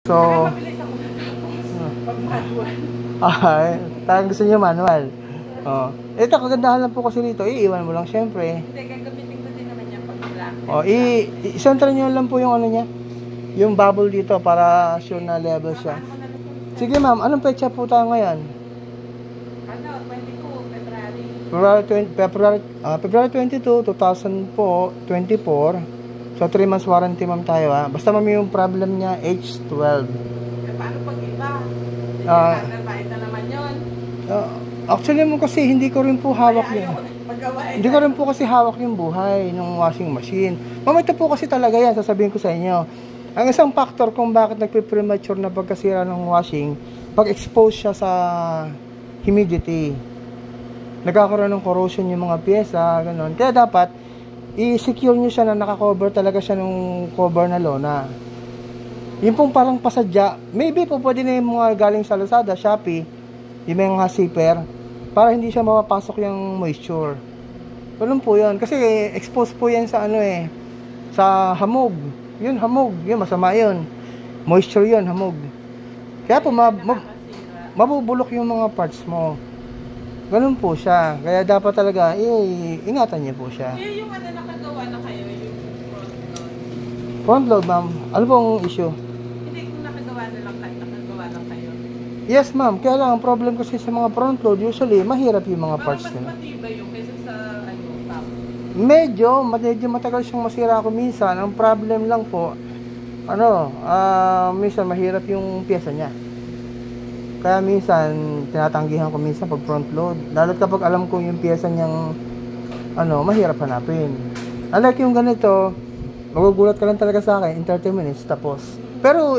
So, talagang gusto niyo manual. Oh. Ito, kagandahan lang po kasi nito, iiwan mo lang syempre. Hindi, gagamitin ko din naman yan pag black. Oh, isentral niyo lang po yung ano niya. Yung bubble dito para sure na level siya. Sige ma'am, anong petsa po tayo ngayon? Ano, 22, February. February 22, 2024. So 3 months warranty ma'am tayo ha. Basta ma'am yung problem niya H12. Eh, paano pag iba? Bayad na naman yun. Actually mo kasi hindi ko rin po hawak yun. Hindi ko rin po kasi hawak yung buhay ng washing machine. Ma'am, ito po kasi talaga yan, sasabihin ko sa inyo. Ang isang factor kung bakit nagpe-premature na pagkasira ng washing, pag-expose siya sa humidity. Nagkakaroon ng corrosion yung mga pyesa, gano'n. Kaya dapat, i-secure nyo siya na nakakover talaga siya ng cover na lona. Yung pong parang pasadya, maybe po pwede na yung mga galing sa Lazada, Shopee, yung mga zipper, para hindi siya mapapasok yung moisture. Ganun po yun. Kasi exposed po yan sa ano sa hamog. Yun, hamog. Yun, masama yun. Moisture yun, hamog. Kaya po, mabubulok yung mga parts mo. Ganun po siya. Kaya dapat talaga, ingatan niyo po siya. Yung ano, nakagawa na kayo, yung Front load, ma'am. Ano pong issue? Hindi, kung nakagawa na lang kayo. Yes, ma'am. Kaya lang, ang problem kasi sa mga front load, usually, mahirap yung mga parts nila. Mas matibay yung kaysa sa top. Medyo matagal siyang masira ako minsan. Ang problem lang po, minsan mahirap yung pyesa niya. Kaya minsan, tinatanggihan ko minsan pag front load. Lalo kapag alam ko yung pyesa niyang, mahirap hanapin. Unlike yung ganito, magugulat ka lang talaga sa akin in 30 minutes tapos. Pero